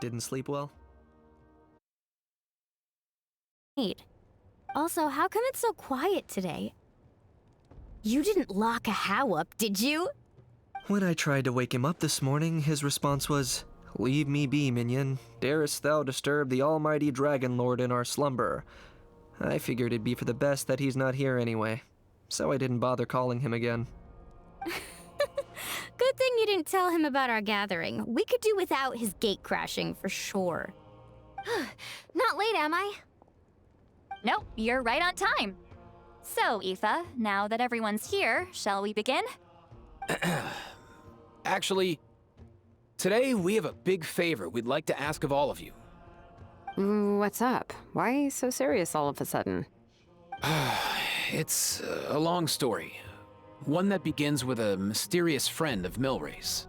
didn't sleep well? Wait. Also, how come it's so quiet today? You didn't lock a How up, did you? When I tried to wake him up this morning, his response was, "Leave me be, minion. Darest thou disturb the almighty Dragon Lord in our slumber?" I figured it'd be for the best that he's not here anyway, so I didn't bother calling him again. Good thing you didn't tell him about our gathering. We could do without his gate crashing for sure. Not late, am I? Nope, you're right on time. So, Aoife, now that everyone's here, shall we begin? Actually, today we have a big favor we'd like to ask of all of you. What's up? Why so serious all of a sudden? It's a long story. One that begins with a mysterious friend of Milray's.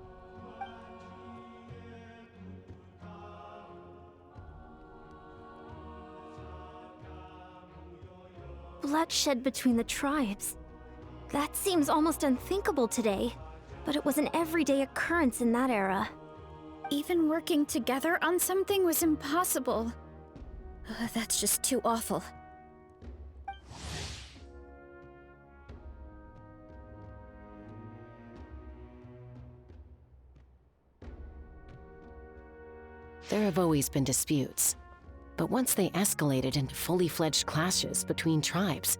Bloodshed between the tribes. That seems almost unthinkable today, but it was an everyday occurrence in that era. Even working together on something was impossible. That's just too awful. There have always been disputes, but once they escalated into fully fledged clashes between tribes,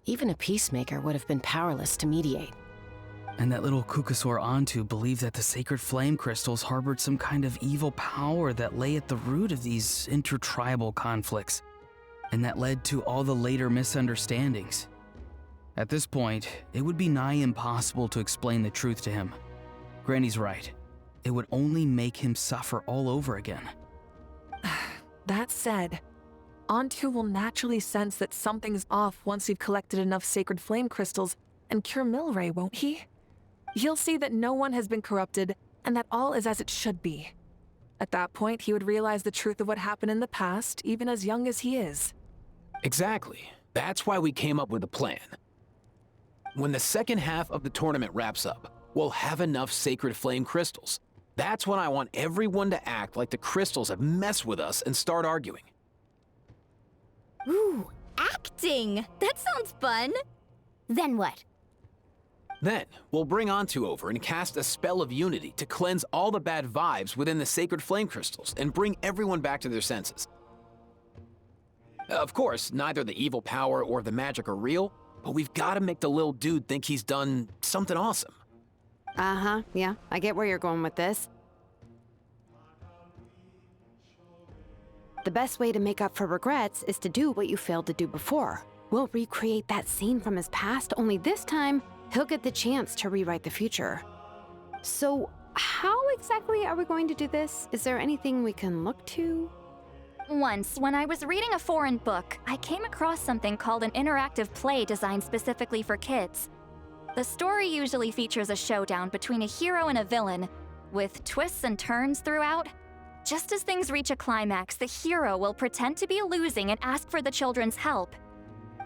even a peacemaker would have been powerless to mediate. And that little Kukasaur Antu believed that the sacred flame crystals harbored some kind of evil power that lay at the root of these intertribal conflicts, and that led to all the later misunderstandings. At this point, it would be nigh impossible to explain the truth to him. Granny's right. It would only make him suffer all over again. That said, Antu will naturally sense that something's off once we've collected enough sacred flame crystals and cure Milray, won't he? He'll see that no one has been corrupted and that all is as it should be. At that point, he would realize the truth of what happened in the past, even as young as he is. Exactly. That's why we came up with a plan. When the second half of the tournament wraps up, we'll have enough sacred flame crystals. That's when I want everyone to act like the crystals have messed with us and start arguing. Ooh, acting! That sounds fun! Then what? Then, we'll bring Antu over and cast a spell of unity to cleanse all the bad vibes within the sacred flame crystals and bring everyone back to their senses. Of course, neither the evil power or the magic are real, but we've got to make the little dude think he's done something awesome. Uh-huh, yeah, I get where you're going with this. The best way to make up for regrets is to do what you failed to do before. We'll recreate that scene from his past, only this time, he'll get the chance to rewrite the future. So, how exactly are we going to do this? Is there anything we can look to? Once, when I was reading a foreign book, I came across something called an interactive play designed specifically for kids. The story usually features a showdown between a hero and a villain, with twists and turns throughout. Just as things reach a climax, the hero will pretend to be losing and ask for the children's help.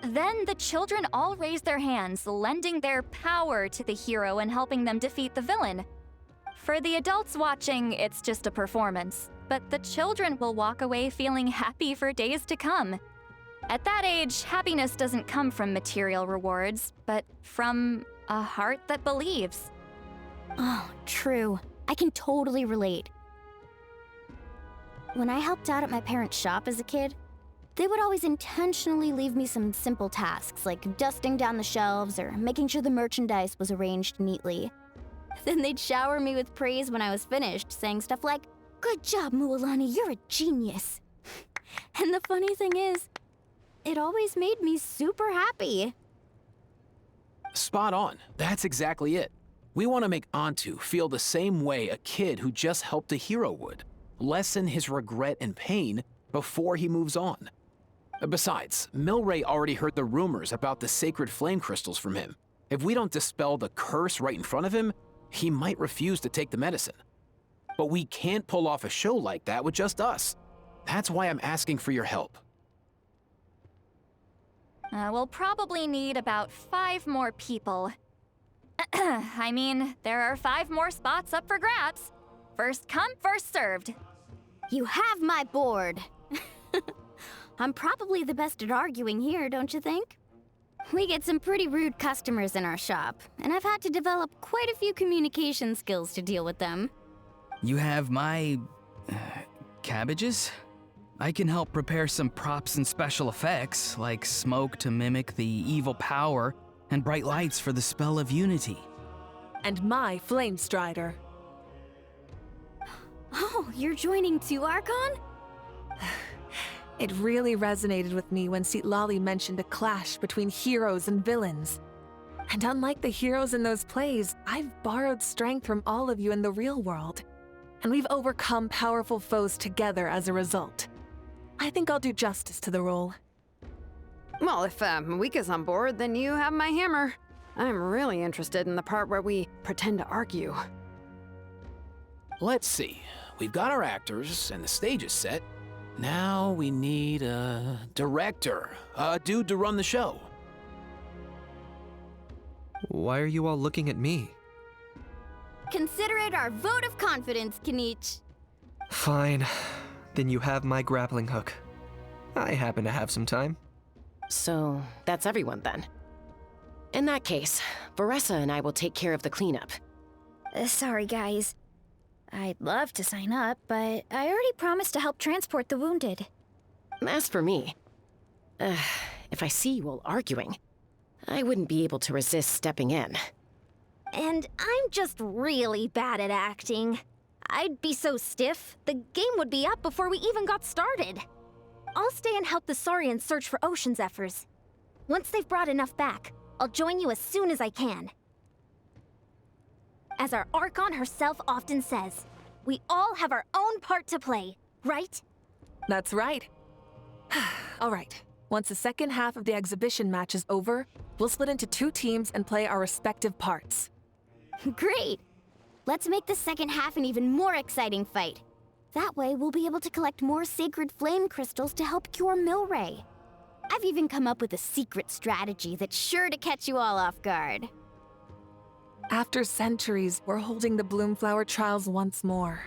Then the children all raise their hands, lending their power to the hero and helping them defeat the villain. For the adults watching, it's just a performance, but the children will walk away feeling happy for days to come. At that age, happiness doesn't come from material rewards, but from a heart that believes. Oh, true. I can totally relate. When I helped out at my parents' shop as a kid, they would always intentionally leave me some simple tasks like dusting down the shelves or making sure the merchandise was arranged neatly. Then they'd shower me with praise when I was finished, saying stuff like, "Good job, Mualani, you're a genius." And the funny thing is, it always made me super happy. Spot on. That's exactly it. We want to make Antu feel the same way a kid who just helped a hero would. Lessen his regret and pain before he moves on. Besides, Milray already heard the rumors about the sacred flame crystals from him. If we don't dispel the curse right in front of him, he might refuse to take the medicine. But we can't pull off a show like that with just us. That's why I'm asking for your help. We'll probably need about 5 more people. I mean, there are 5 more spots up for grabs. First come, first served. You have my board. I'm probably the best at arguing here, don't you think? We get some pretty rude customers in our shop, and I've had to develop quite a few communication skills to deal with them. You have my... cabbages? I can help prepare some props and special effects, like smoke to mimic the evil power, and bright lights for the spell of unity. And my flame strider. Oh, you're joining too, Archon? It really resonated with me when Citlali mentioned a clash between heroes and villains. And unlike the heroes in those plays, I've borrowed strength from all of you in the real world. And we've overcome powerful foes together as a result. I think I'll do justice to the role. Well, if Mawika's on board, then you have my hammer. I'm really interested in the part where we pretend to argue. Let's see. We've got our actors, and the stage is set. Now we need a director, a dude to run the show. Why are you all looking at me? Consider it our vote of confidence, Kanich. Fine. Then you have my grappling hook. I happen to have some time. So, that's everyone then. In that case, Varessa and I will take care of the cleanup. Sorry, guys. I'd love to sign up, but I already promised to help transport the wounded. As for me, if I see you all arguing, I wouldn't be able to resist stepping in. And I'm just really bad at acting. I'd be so stiff, the game would be up before we even got started. I'll stay and help the Saurians search for Ocean Zephyrs. Once they've brought enough back, I'll join you as soon as I can. As our Archon herself often says, we all have our own part to play, right? That's right. All right. Once the second half of the exhibition match is over, we'll split into 2 teams and play our respective parts. Great! Let's make the second half an even more exciting fight. That way, we'll be able to collect more sacred flame crystals to help cure Milray. I've even come up with a secret strategy that's sure to catch you all off guard. After centuries, we're holding the Bloomflower trials once more.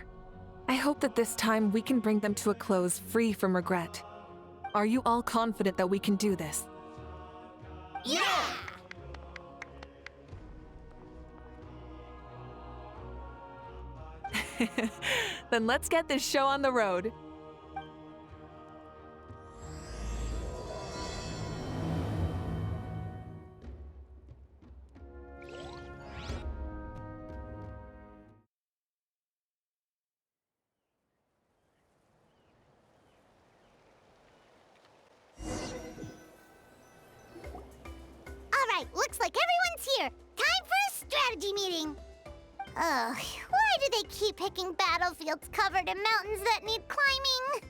I hope that this time we can bring them to a close free from regret. Are you all confident that we can do this? Yeah! Then let's get this show on the road. Alright, looks like everyone's here. Time for a strategy meeting. Ugh, why do they keep picking battlefields covered in mountains that need climbing?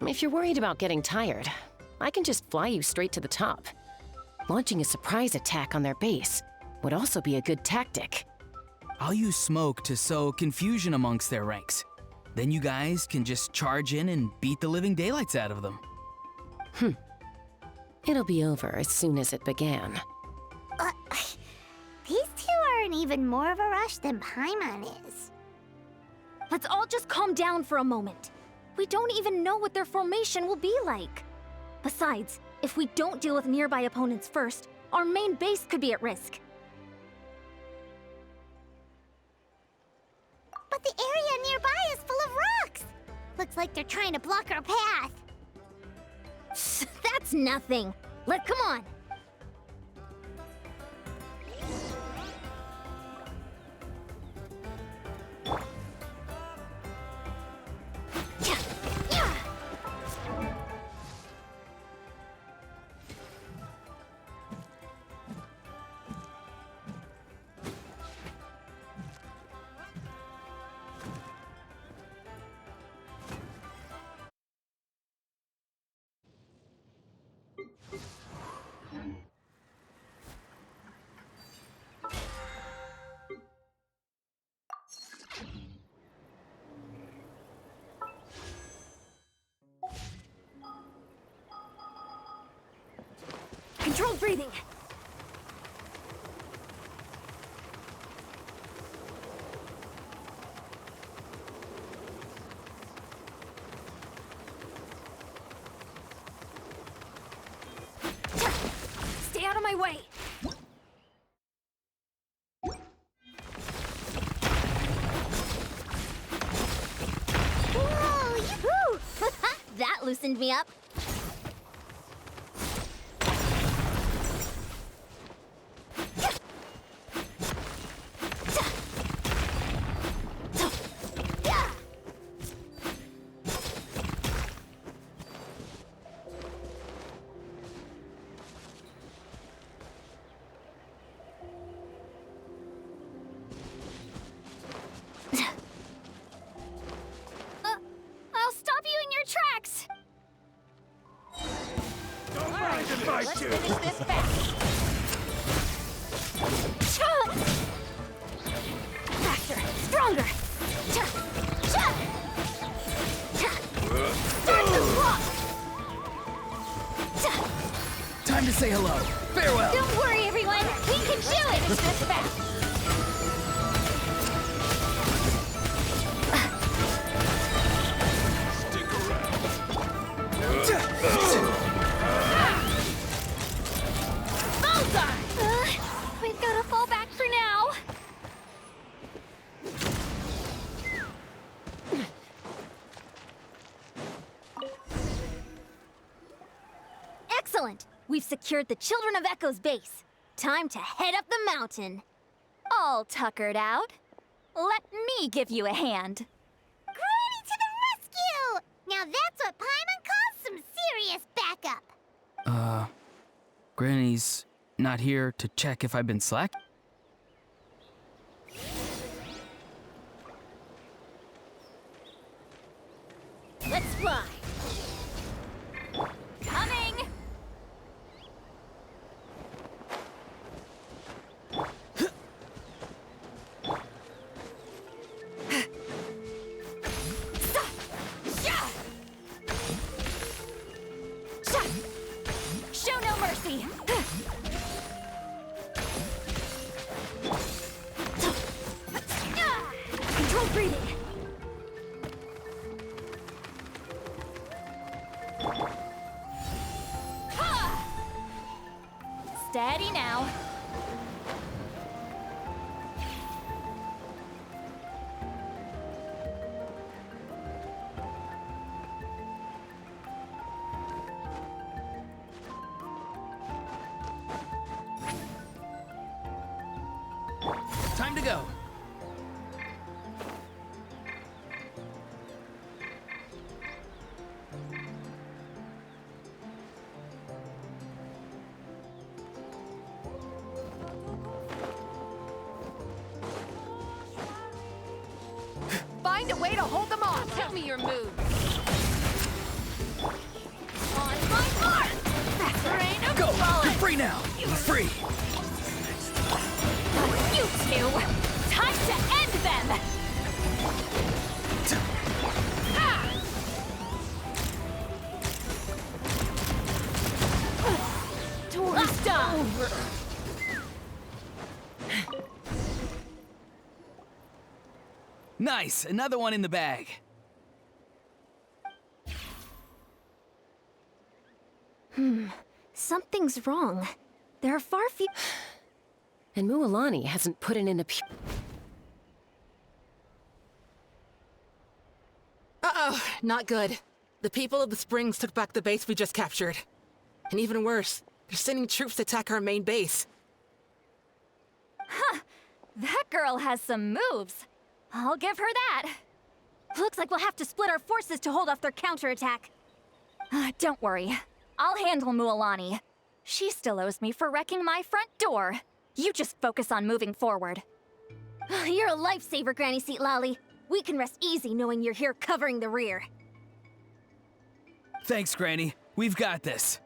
If you're worried about getting tired, I can just fly you straight to the top. Launching a surprise attack on their base would also be a good tactic. I'll use smoke to sow confusion amongst their ranks. Then you guys can just charge in and beat the living daylights out of them. It'll be over as soon as it began. These two are in even more of a rush than Paimon is. Let's all just calm down for a moment. We don't even know what their formation will be like. Besides, if we don't deal with nearby opponents first, our main base could be at risk. But the area nearby is full of rocks. Looks like they're trying to block our path. That's nothing. Come on. Controlled breathing. way! Whoa! Yoo-hoo! That loosened me up. I'll stop you in your tracks! Let's finish this fast! Faster! Stronger! Start the clock! Time to say hello. Farewell. Don't worry, everyone! We can do it! Finish this fast! We've got to fall back for now. Excellent! We've secured the Children of Echo's base. Time to head up the mountain. All tuckered out. Let me give you a hand. Granny to the rescue! Now that's what Paimon calls some serious backup. Granny's not here to check if I've been slack? Let's fly! Coming! Show no mercy! Controlled breathing! Steady now. Time to go. Find a way to hold them off. Tell me your move. On my mark! Rain of Go! fallen! You're free now! You're free! You two! Time to end them! Tourist over! Nice! Another one in the bag. Something's wrong. There are far few. And Mualani hasn't put it in a Uh-oh, not good. The people of the Springs took back the base we just captured. And even worse, they're sending troops to attack our main base. That girl has some moves. I'll give her that. Looks like we'll have to split our forces to hold off their counterattack. Don't worry. I'll handle Mualani. She still owes me for wrecking my front door. You just focus on moving forward. You're a lifesaver, Granny Seat Lolly. We can rest easy knowing you're here covering the rear. Thanks, Granny. We've got this.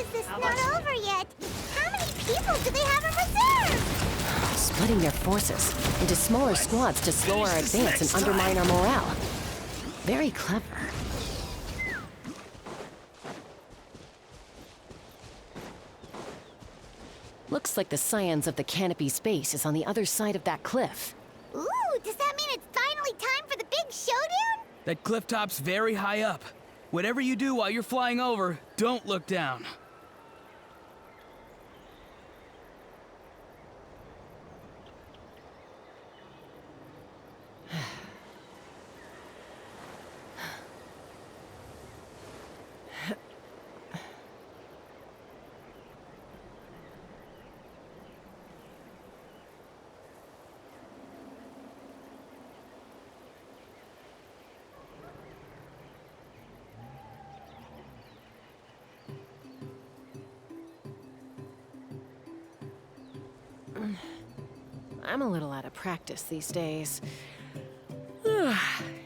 is this not over yet? How many people do they have in reserve? Splitting their forces into smaller squads to slow our advance and undermine our morale. Very clever. Looks like the scions of the Canopy Space is on the other side of that cliff. Ooh, does that mean it's finally time for the big showdown? That cliff top's very high up. Whatever you do while you're flying over, don't look down. I'm a little out of practice these days.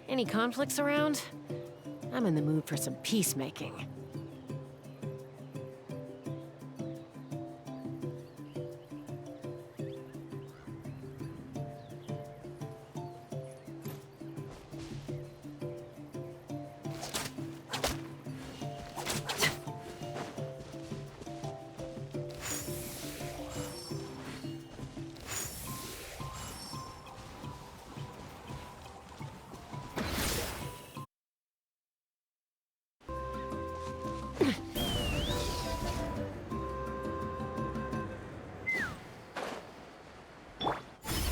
Any conflicts around? I'm in the mood for some peacemaking.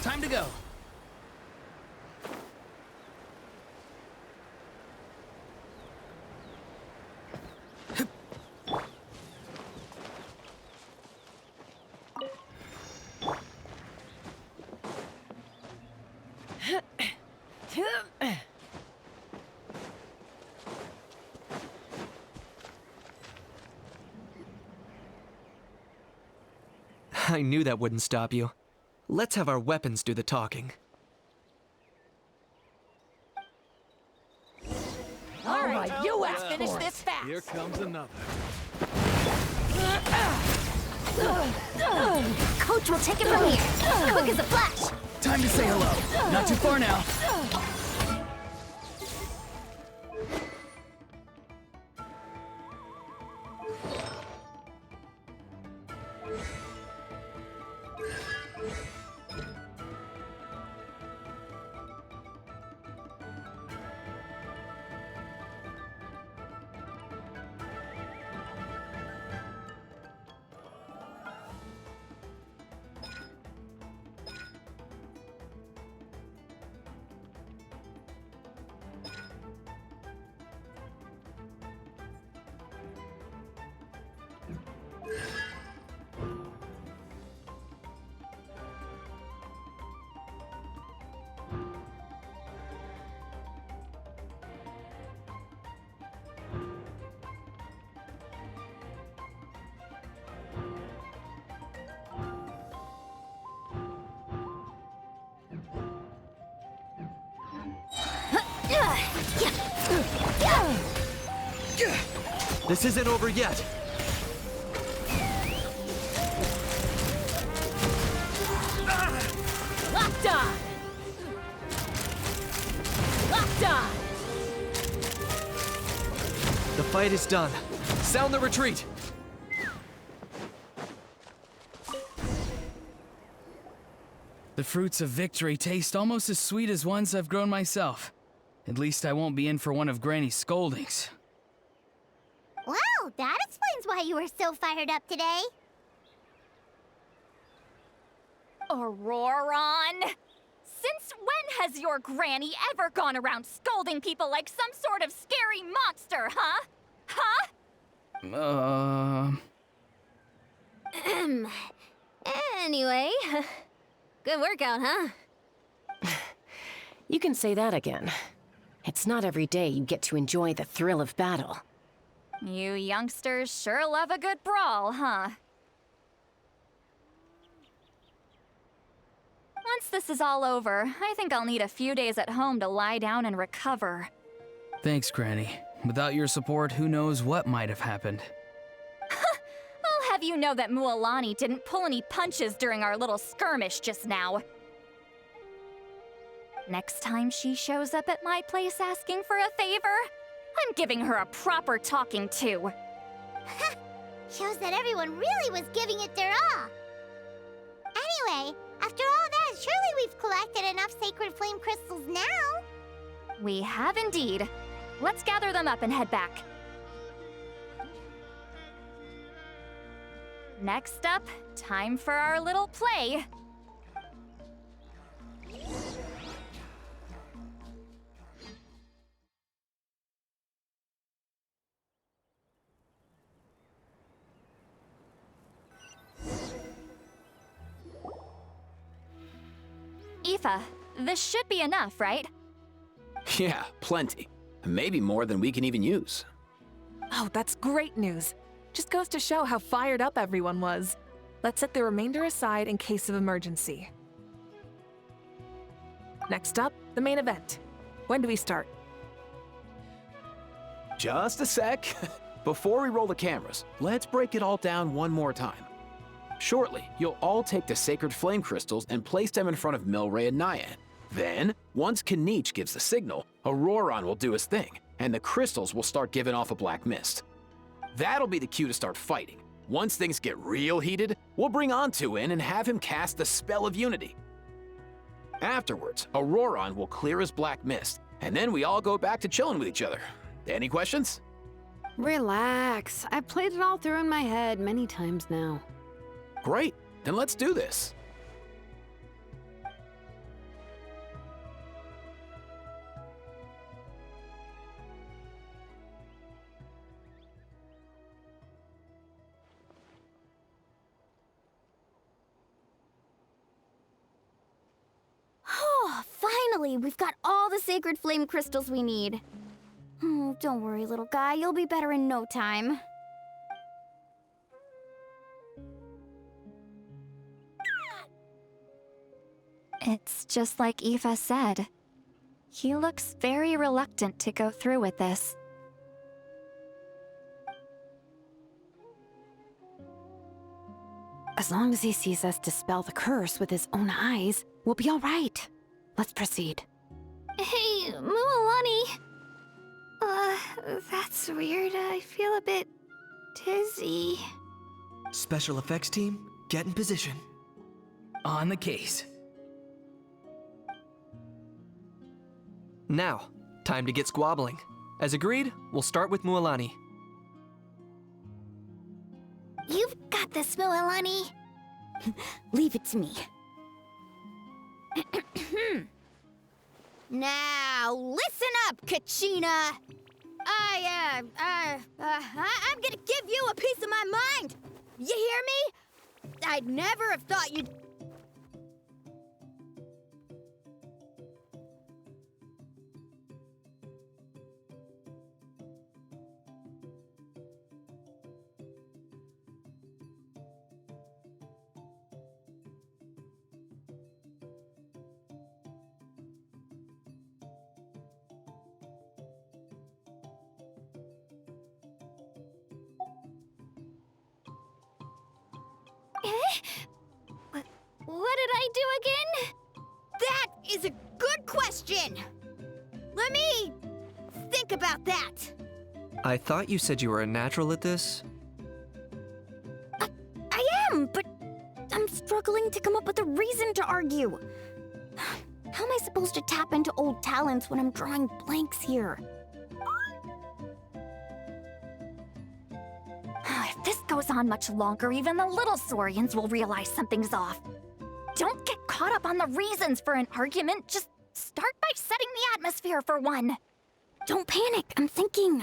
Time to go. I knew that wouldn't stop you. Let's have our weapons do the talking. All right, you let's finish this fast. Here comes another. Coach will take it from here. Quick as a flash. Time to say hello. Not too far now. This isn't over yet. Locked on. Locked on. The fight is done. Sound the retreat. The fruits of victory taste almost as sweet as ones I've grown myself. At least I won't be in for one of Granny's scoldings. Wow, that explains why you were so fired up today. Auroron! Since when has your granny ever gone around scolding people like some sort of scary monster, huh? Huh? Anyway, good workout, huh? You can say that again. It's not every day you get to enjoy the thrill of battle. You youngsters sure love a good brawl, huh? Once this is all over, I think I'll need a few days at home to lie down and recover. Thanks, Granny. Without your support, who knows what might have happened. have you know that Mualani didn't pull any punches during our little skirmish just now. Next time she shows up at my place asking for a favor, I'm giving her a proper talking to. Shows that everyone really was giving it their all. Anyway, after all that, surely we've collected enough sacred flame crystals now. We have indeed. Let's gather them up and head back. Next up, time for our little play. Aoife, this should be enough, right? Yeah, plenty. Maybe more than we can even use. Oh, that's great news. Just goes to show how fired up everyone was. Let's set the remainder aside in case of emergency. Next up, the main event. When do we start? Just a sec. Before we roll the cameras, let's break it all down one more time. Shortly, you'll all take the sacred flame crystals and place them in front of Milray and Nyan. Then, once Kanich gives the signal, Auroron will do his thing, and the crystals will start giving off a black mist. That'll be the cue to start fighting. Once things get real heated, we'll bring Antu in and have him cast the spell of unity. Afterwards, Auroron will clear his black mist, and then we all go back to chilling with each other. Any questions? Relax. I've played it all through in my head many times now. Great, then let's do this. Oh, finally! We've got all the sacred flame crystals we need. Oh, don't worry, little guy. You'll be better in no time. It's just like Aoife said. He looks very reluctant to go through with this. As long as he sees us dispel the curse with his own eyes, we'll be all right. Let's proceed. Hey, Mualani. That's weird. I feel a bit dizzy. Special effects team, get in position. On the case. Now, time to get squabbling. As agreed, we'll start with Mualani. You've got this, Mualani. Leave it to me. Now, listen up, Kachina. I'm gonna give you a piece of my mind. You hear me? I'd never have thought you'd... What did I do again? That is a good question. Let me think about that. I thought you said you were a natural at this. I am, but I'm struggling to come up with a reason to argue. How am I supposed to tap into old talents when I'm drawing blanks here? If this goes on much longer, even the little Saurians will realize something's off. Don't get caught up on the reasons for an argument. Just start by setting the atmosphere for one. Don't panic. I'm thinking.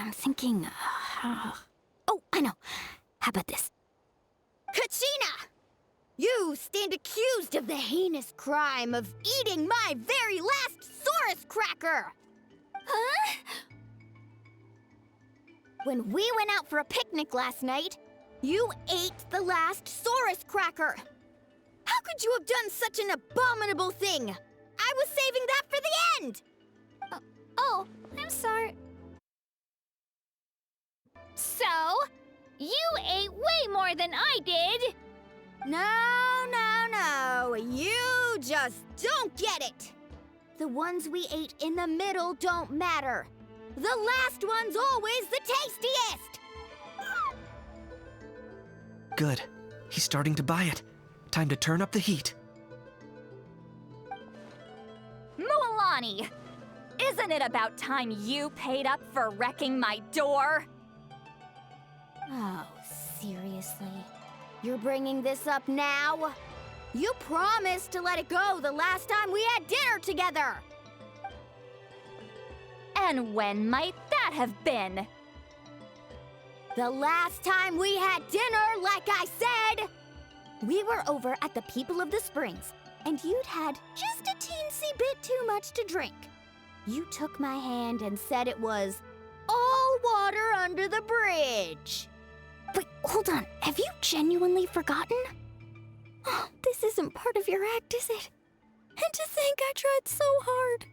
Oh, I know. How about this? Kachina! You stand accused of the heinous crime of eating my very last Saurus cracker! Huh? When we went out for a picnic last night, you ate the last Saurus cracker. How could you have done such an abominable thing? I was saving that for the end! Oh, I'm sorry. So, you ate way way more than I did! No. You just don't get it. The ones we ate in the middle don't matter. The last one's always the tastiest! Good. He's starting to buy it. Time to turn up the heat. Mualani! Isn't it about time you paid up for wrecking my door? Oh, seriously? You're bringing this up now? You promised to let it go the last time we had dinner together! And when might that have been? The last time we had dinner, like I said! We were over at the People of the Springs, and you'd had just a teensy bit too much to drink. You took my hand and said it was all water under the bridge. Wait, hold on. Have you genuinely forgotten? Oh, this isn't part of your act, is it? And to think I tried so hard.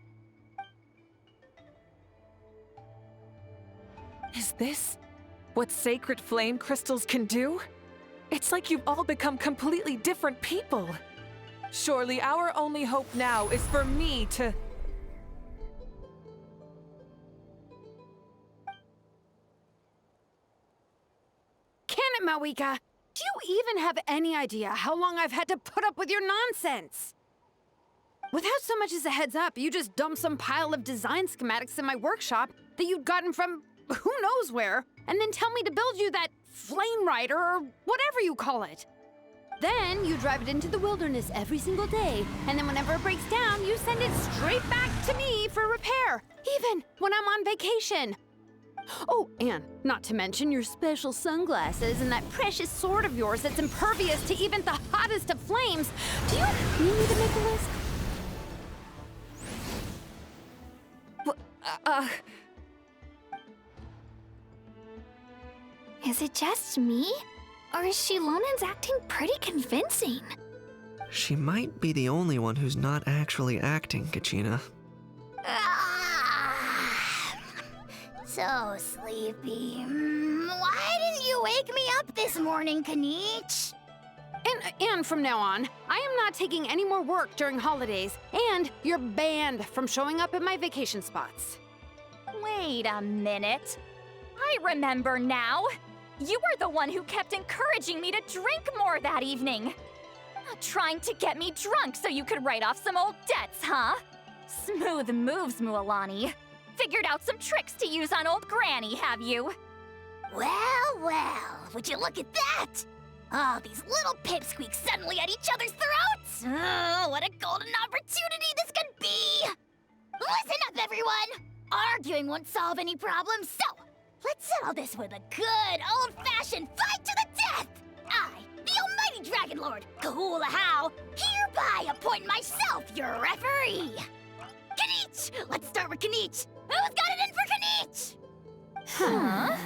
Is this what sacred flame crystals can do? It's like you've all become completely different people. Surely our only hope now is for me to... Can it, Mawika? Do you even have any idea how long I've had to put up with your nonsense? Without so much as a heads up, you just dumped some pile of design schematics in my workshop that you'd gotten from who knows where, and then tell me to build you that flame rider or whatever you call it. Then you drive it into the wilderness every single day, and then whenever it breaks down, you send it straight back to me for repair, even when I'm on vacation. Oh, and not to mention your special sunglasses and that precious sword of yours that's impervious to even the hottest of flames. Do you need me to make a list? Is it just me? Or is Shilonen's acting pretty convincing? She might be the only one who's not actually acting, Kachina. So sleepy. Why didn't you wake me up this morning, Kanich? And from now on, I am not taking any more work during holidays, and you're banned from showing up at my vacation spots. Wait a minute. I remember now. You were the one who kept encouraging me to drink more that evening. Trying to get me drunk so you could write off some old debts, huh? Smooth moves, Mualani. Figured out some tricks to use on old Granny, have you? Well, would you look at that? Oh, these little pipsqueaks suddenly at each other's throats! Oh, what a golden opportunity this could be! Listen up, everyone! Arguing won't solve any problems, so let's settle this with a good, old-fashioned fight to the death! I, the almighty Dragon Lord, Kahula How, hereby appoint myself your referee! Kanich! Let's start with Kanich! Who's got it in for Kanich? Huh?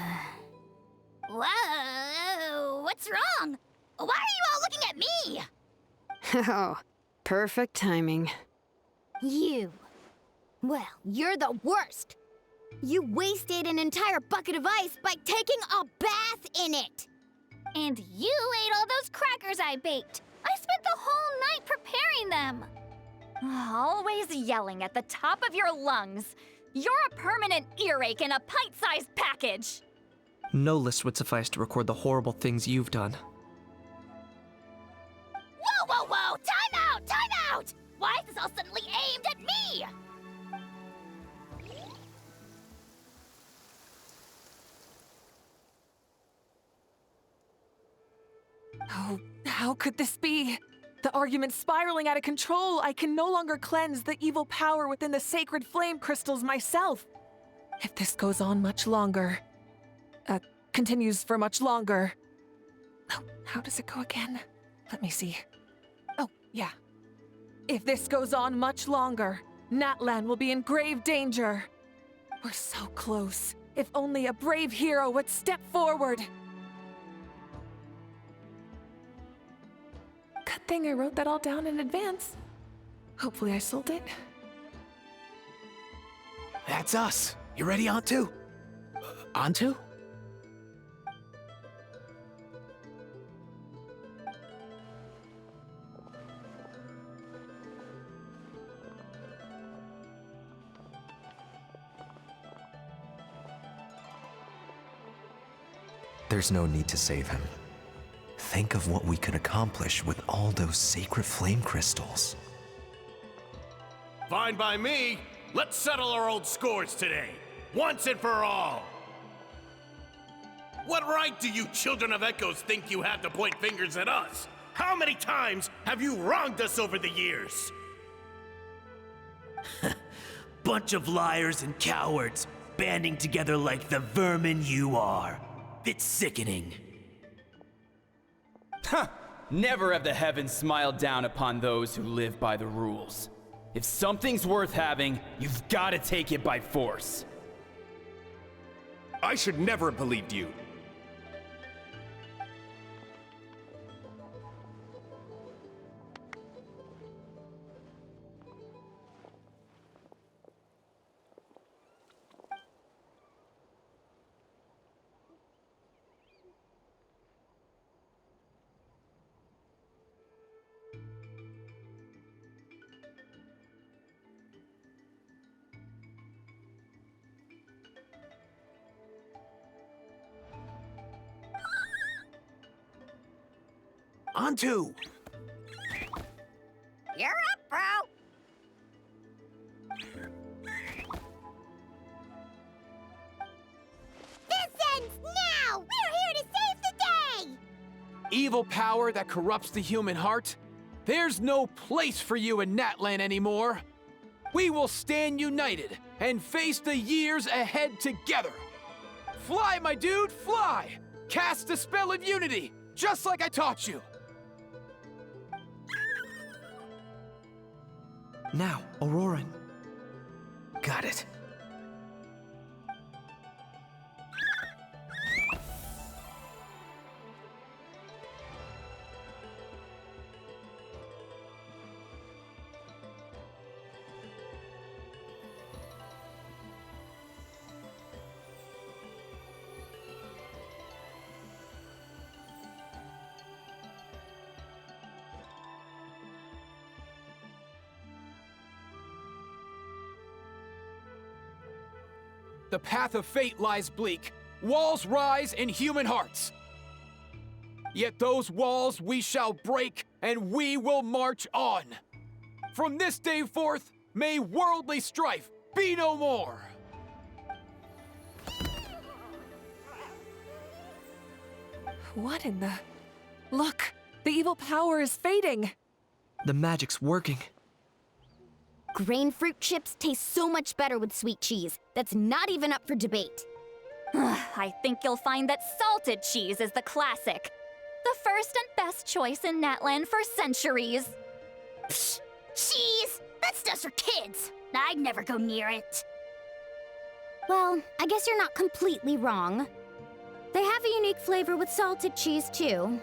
Whoa, what's wrong? Why are you all looking at me? Oh, perfect timing. You. Well, you're the worst. You wasted an entire bucket of ice by taking a bath in it. And you ate all those crackers I baked. I spent the whole night preparing them. Always yelling at the top of your lungs. You're a permanent earache in a pint-sized package. No list would suffice to record the horrible things you've done. Whoa! Time out! Why is this all suddenly aimed at me? Oh, how could this be? The argument's spiraling out of control. I can no longer cleanse the evil power within the sacred flame crystals myself. If this goes on much longer, continues for much longer. Oh, how does it go again? Let me see. Oh, yeah. If this goes on much longer, Natlan will be in grave danger. We're so close. If only a brave hero would step forward. Good thing I wrote that all down in advance. Hopefully I sold it. That's us. You ready, Antu? Antu? There's no need to save him. Think of what we could accomplish with all those sacred flame crystals. Fine by me. Let's settle our old scores today, once and for all. What right do you children of Echoes think you have to point fingers at us? How many times have you wronged us over the years? Bunch of liars and cowards, banding together like the vermin you are. It's sickening. Huh! Never have the heavens smiled down upon those who live by the rules. If something's worth having, you've got to take it by force. I should never have believed you. Onto! You're up, bro! This ends now! We're here to save the day! Evil power that corrupts the human heart? There's no place for you in Natlan anymore. We will stand united and face the years ahead together. Fly, my dude, fly! Cast a spell of unity, just like I taught you. Now, Auroran. Got it. The path of fate lies bleak. Walls rise in human hearts. Yet those walls we shall break, and we will march on. From this day forth, may worldly strife be no more. What in the... Look! The evil power is fading! The magic's working. Grain fruit chips taste so much better with sweet cheese. That's not even up for debate. I think you'll find that salted cheese is the classic. The first and best choice in Natlan for centuries. Psh! Cheese! That stuff's for kids! I'd never go near it. Well, I guess you're not completely wrong. They have a unique flavor with salted cheese, too.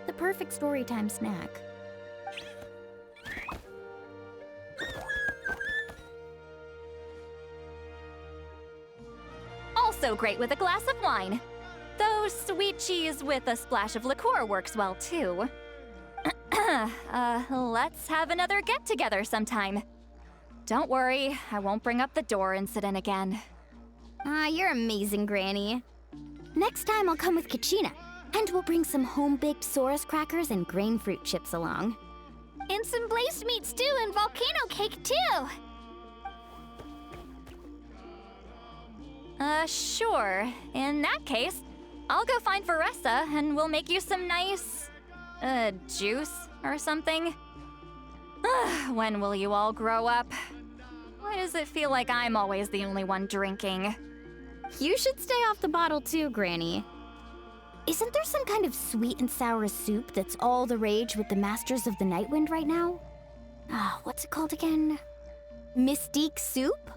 The perfect storytime snack. Also great with a glass of wine. Though sweet cheese with a splash of liqueur works well, too. Let's have another get-together sometime. Don't worry, I won't bring up the door incident again. You're amazing, Granny. Next time I'll come with Kachina, and we'll bring some home-baked Saurus crackers and grain fruit chips along. And some blazed meat stew and volcano cake, too! Sure. In that case, I'll go find Varessa and we'll make you some nice, juice or something. When will you all grow up? Why does it feel like I'm always the only one drinking? You should stay off the bottle too, Granny. Isn't there some kind of sweet and sour soup that's all the rage with the Masters of the Nightwind right now? What's it called again? Mystique soup?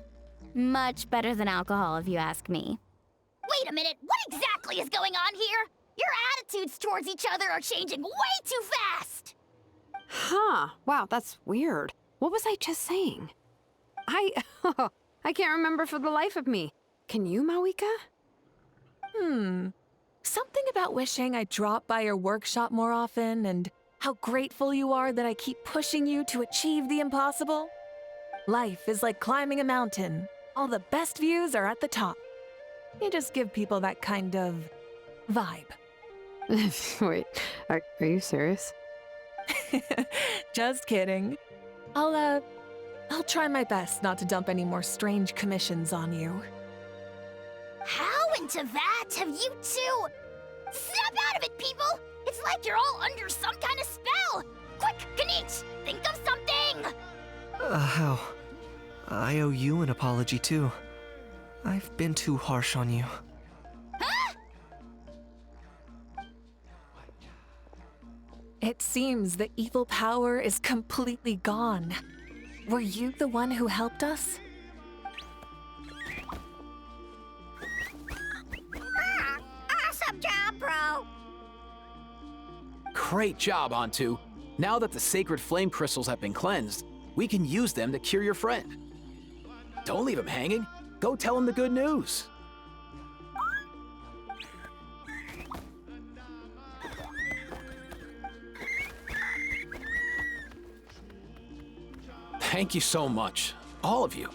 Much better than alcohol, if you ask me. Wait a minute, what exactly is going on here? Your attitudes towards each other are changing way too fast! Huh. Wow, that's weird. What was I just saying? I can't remember for the life of me. Can you, Mawika? Something about wishing I'd drop by your workshop more often and how grateful you are that I keep pushing you to achieve the impossible. Life is like climbing a mountain. All the best views are at the top. You just give people that kind of vibe. Wait, are you serious? Just kidding. I'll try my best not to dump any more strange commissions on you. How into that have you two? Snap out of it, people! It's like you're all under some kind of spell! Quick, Kanich, think of something! How? I owe you an apology too. I've been too harsh on you. Huh? It seems the evil power is completely gone. Were you the one who helped us? Awesome job, bro! Great job, Antu. Now that the sacred flame crystals have been cleansed, we can use them to cure your friend. Don't leave him hanging. Go tell him the good news. Thank you so much, all of you.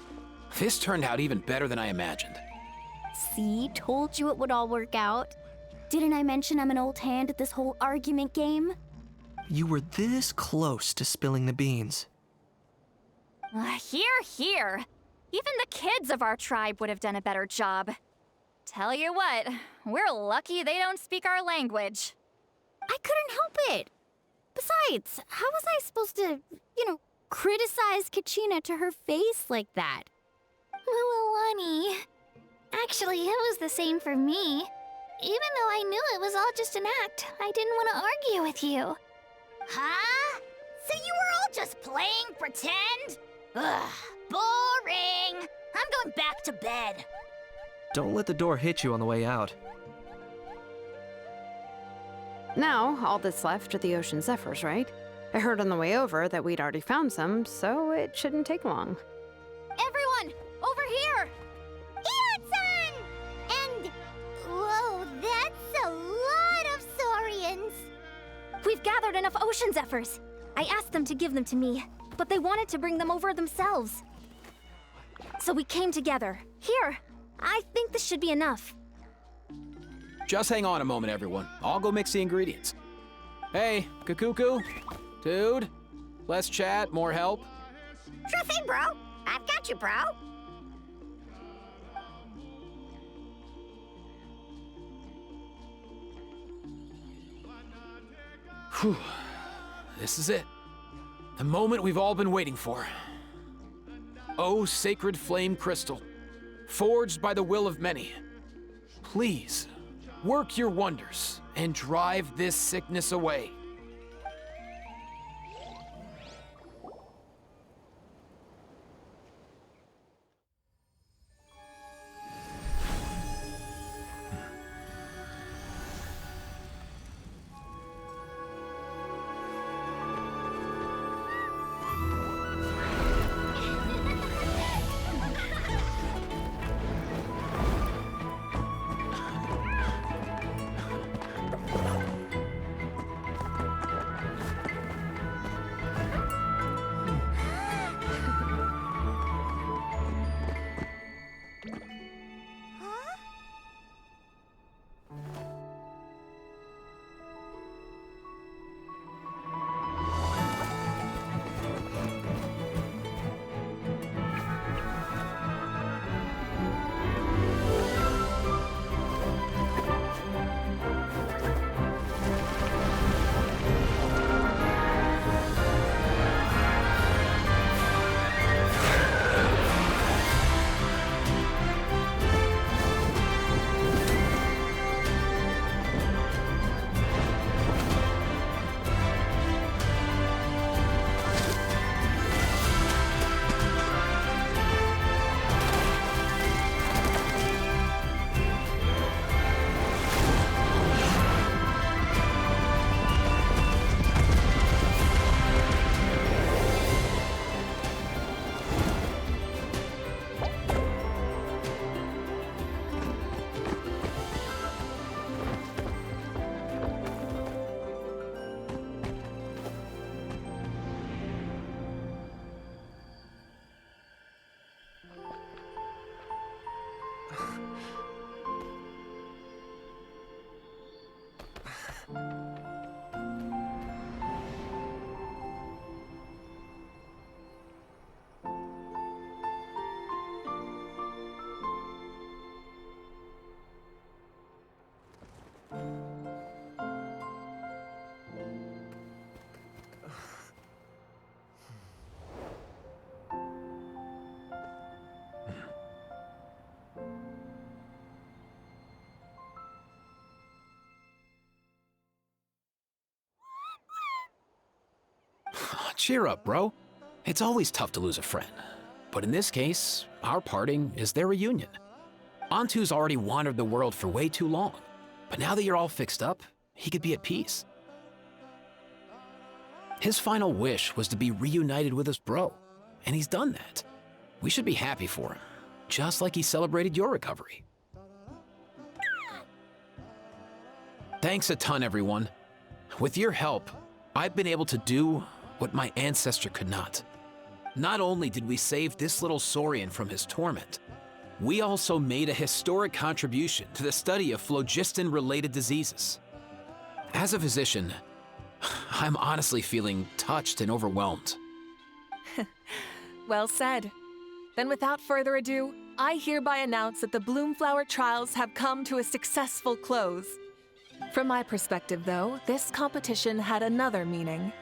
This turned out even better than I imagined. See, told you it would all work out. Didn't I mention I'm an old hand at this whole argument game? You were this close to spilling the beans. Here. Even the kids of our tribe would have done a better job. Tell you what, we're lucky they don't speak our language. I couldn't help it. Besides, how was I supposed to, criticize Kachina to her face like that? Lualani. Actually, it was the same for me. Even though I knew it was all just an act, I didn't want to argue with you. Huh? So you were all just playing pretend? Ugh, boring! I'm going back to bed. Don't let the door hit you on the way out. Now, all that's left are the ocean zephyrs, right? I heard on the way over that we'd already found some, so it shouldn't take long. Everyone, over here! Ian-san! And... whoa, that's a lot of saurians! We've gathered enough ocean zephyrs. I asked them to give them to me, but they wanted to bring them over themselves. So we came together. Here, I think this should be enough. Just hang on a moment, everyone. I'll go mix the ingredients. Hey, Kakuku? Dude? Less chat, more help? Sure thing, bro. I've got you, bro. Whew. This is it. The moment we've all been waiting for. Oh, sacred flame crystal, forged by the will of many. Please, work your wonders and drive this sickness away. Cheer up, bro. It's always tough to lose a friend. But in this case, our parting is their reunion. Antu's already wandered the world for way too long. But now that you're all fixed up, he could be at peace. His final wish was to be reunited with his bro, and he's done that. We should be happy for him, just like he celebrated your recovery. Thanks a ton, everyone. With your help, I've been able to do what my ancestor could not. Not only did we save this little Saurian from his torment, we also made a historic contribution to the study of phlogiston-related diseases. As a physician, I'm honestly feeling touched and overwhelmed. Well said. Then without further ado, I hereby announce that the Bloomflower trials have come to a successful close. From my perspective, though, this competition had another meaning.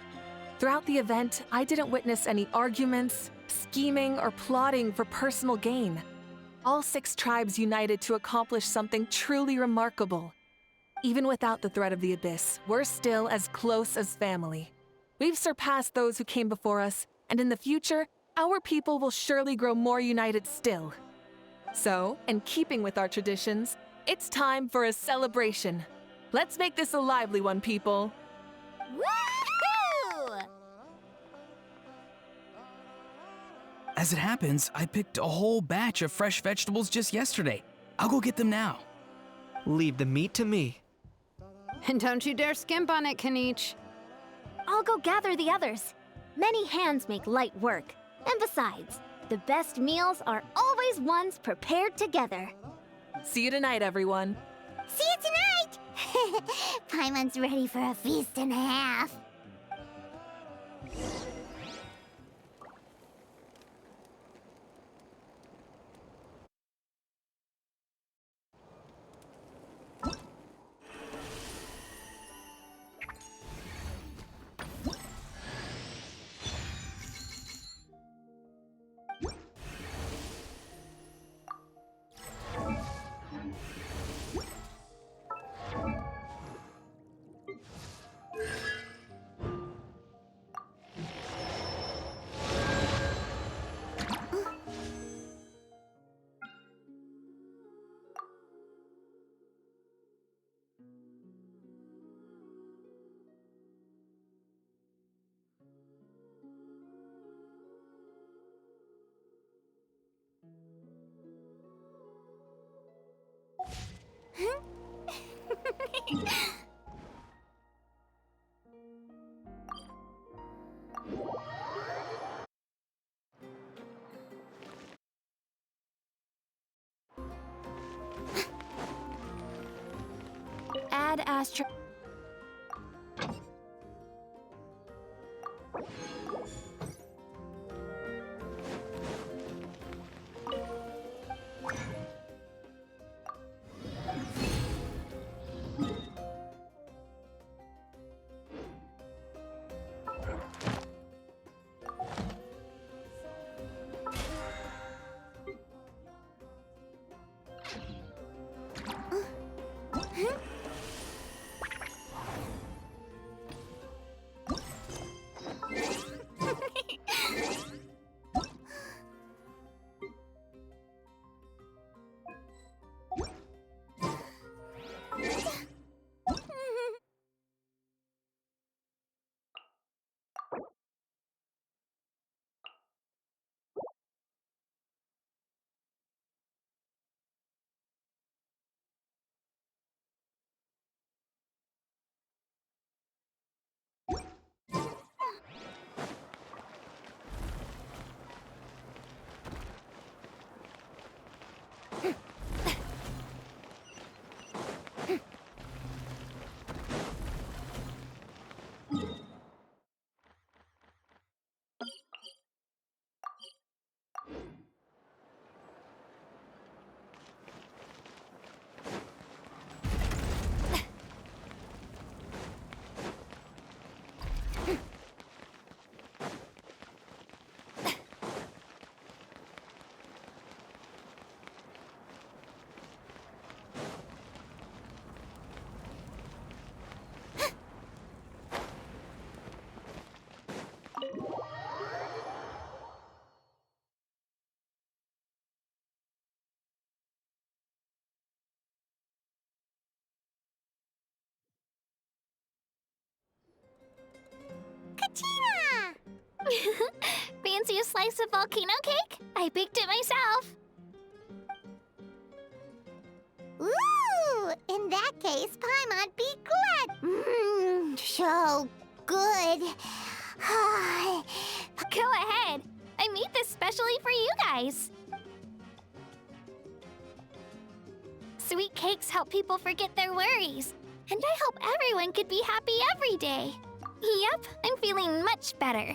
Throughout the event, I didn't witness any arguments, scheming, or plotting for personal gain. All 6 tribes united to accomplish something truly remarkable. Even without the threat of the Abyss, we're still as close as family. We've surpassed those who came before us, and in the future, our people will surely grow more united still. So, in keeping with our traditions, it's time for a celebration. Let's make this a lively one, people. Woohoo! As it happens, I picked a whole batch of fresh vegetables just yesterday. I'll go get them now. Leave the meat to me. And don't you dare skimp on it, Kaniche. I'll go gather the others. Many hands make light work. And besides, the best meals are always ones prepared together. See you tonight, everyone. See you tonight! Paimon's ready for a feast and a half. Add Astro. Fancy a slice of volcano cake? I baked it myself. Ooh, in that case, Paimon be good. Mmm, so good. Go ahead. I made this specially for you guys. Sweet cakes help people forget their worries. And I hope everyone could be happy every day. Yep, I'm feeling much better.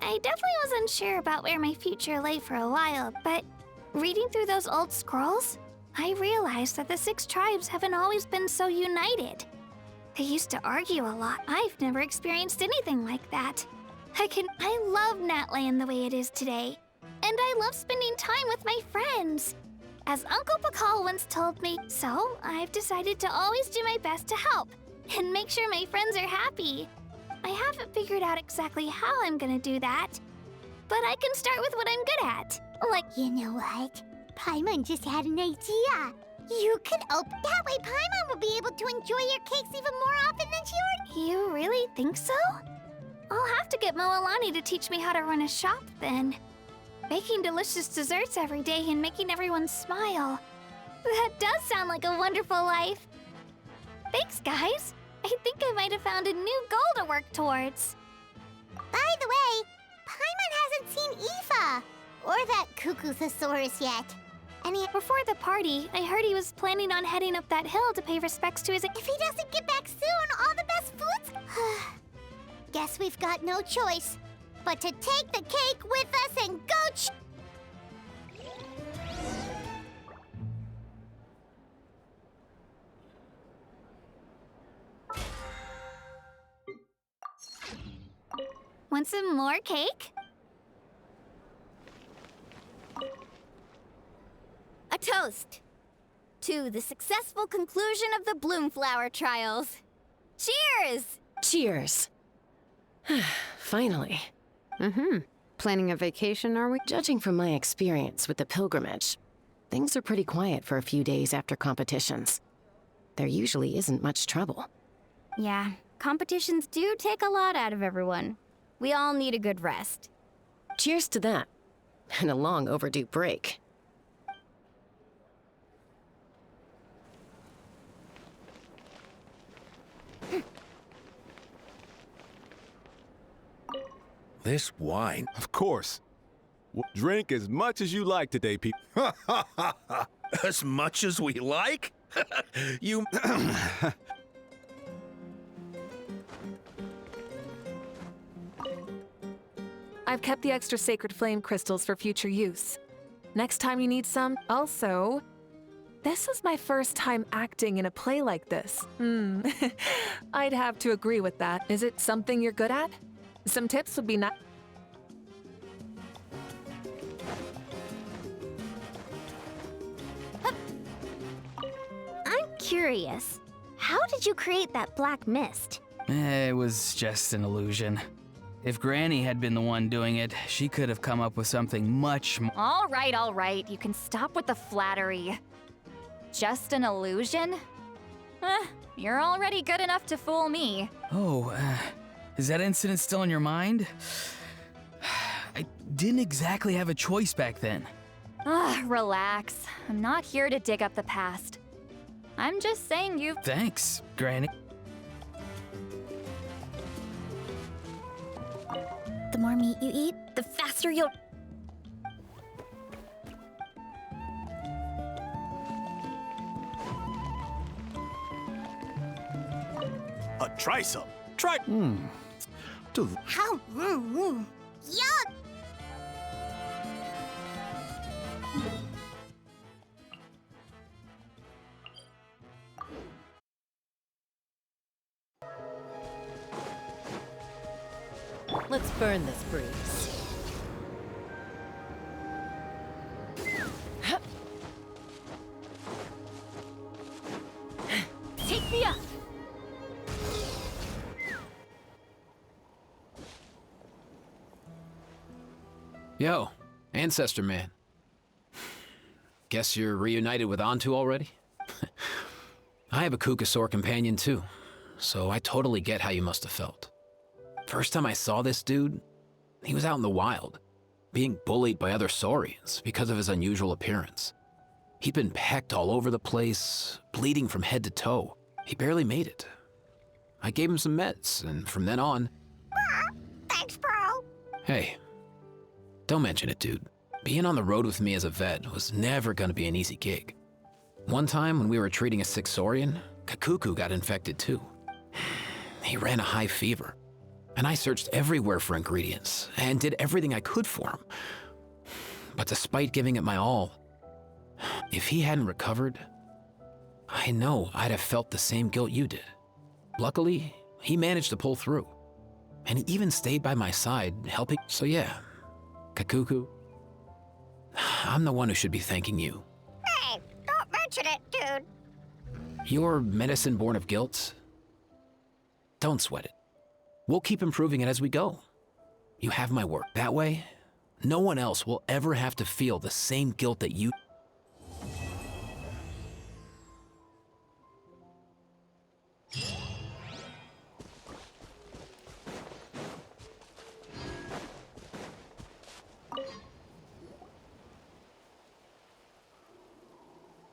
I definitely was unsure about where my future lay for a while, but reading through those old scrolls, I realized that the 6 tribes haven't always been so united. They used to argue a lot. I've never experienced anything like that. I love Natland the way it is today. And I love spending time with my friends. As Uncle Pakal once told me, so I've decided to always do my best to help and make sure my friends are happy. I haven't figured out exactly how I'm gonna do that, but I can start with what I'm good at. Like, You know what? Paimon just had an idea. You could open that way. Paimon will be able to enjoy your cakes even more often than she would. you really think so? I'll have to get Moalani to teach me how to run a shop then. Making delicious desserts every day and making everyone smile. That does sound like a wonderful life. Thanks, guys. I think I might have found a new goal to work towards. By the way, Paimon hasn't seen Aoife or that Cuckoosaurus yet. Before the party, I heard he was planning on heading up that hill to pay respects to his... If he doesn't get back soon, all the best foods... Guess we've got no choice but to take the cake with us and go Want some more cake? A toast to the successful conclusion of the Bloomflower trials. Cheers! Cheers. Finally. Planning a vacation, are we? Judging from my experience with the pilgrimage, things are pretty quiet for a few days after competitions. There usually isn't much trouble. Yeah, competitions do take a lot out of everyone. We all need a good rest. Cheers to that. And a long overdue break. This wine. Of course. Drink as much as you like today, people. As much as we like? You... I've kept the extra sacred flame crystals for future use. Next time you need some. Also, this is my first time acting in a play like this. I'd have to agree with that. Is it something you're good at? Some tips would be nice. I'm curious. How did you create that black mist? It was just an illusion. If Granny had been the one doing it, she could have come up with something much more. All right. You can stop with the flattery. Just an illusion? You're already good enough to fool me. Oh, is that incident still in your mind? I didn't exactly have a choice back then. Relax. I'm not here to dig up the past. I'm just saying you... Thanks, Granny. The more meat you eat, the faster you'll... Try some. Try. How? Yuck! Let's burn this breeze. Take me up! Yo, Ancestor Man. Guess you're reunited with Antu already? I have a Kukasaur companion too, so I totally get how you must have felt. First time I saw this dude, He was out in the wild, being bullied by other saurians because of his unusual appearance. He'd been pecked all over the place, bleeding from head to toe. He barely made it. I gave him some meds, and from then on... Thanks, bro. Hey, don't mention it, dude. Being on the road with me as a vet was never gonna be an easy gig. One time when we were treating a sick saurian, Kakuku got infected too. He ran a high fever, and I searched everywhere for ingredients and did everything I could for him. But despite giving it my all, if he hadn't recovered, I know I'd have felt the same guilt you did. Luckily, he managed to pull through, and he even stayed by my side, helping. So yeah, Kakuku, I'm the one who should be thanking you. Hey, don't mention it, dude. Your medicine born of guilt? Don't sweat it. We'll keep improving it as we go. You have my word. That way, no one else will ever have to feel the same guilt that you...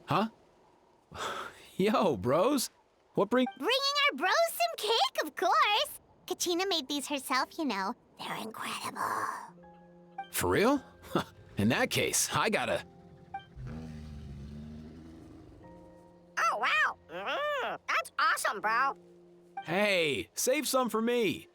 Huh? Yo, bros. What Bringing our bros some cake, of course. Katrina made these herself, you know. They're incredible. For real? In that case, I gotta... Oh, wow. That's awesome, bro. Hey, save some for me.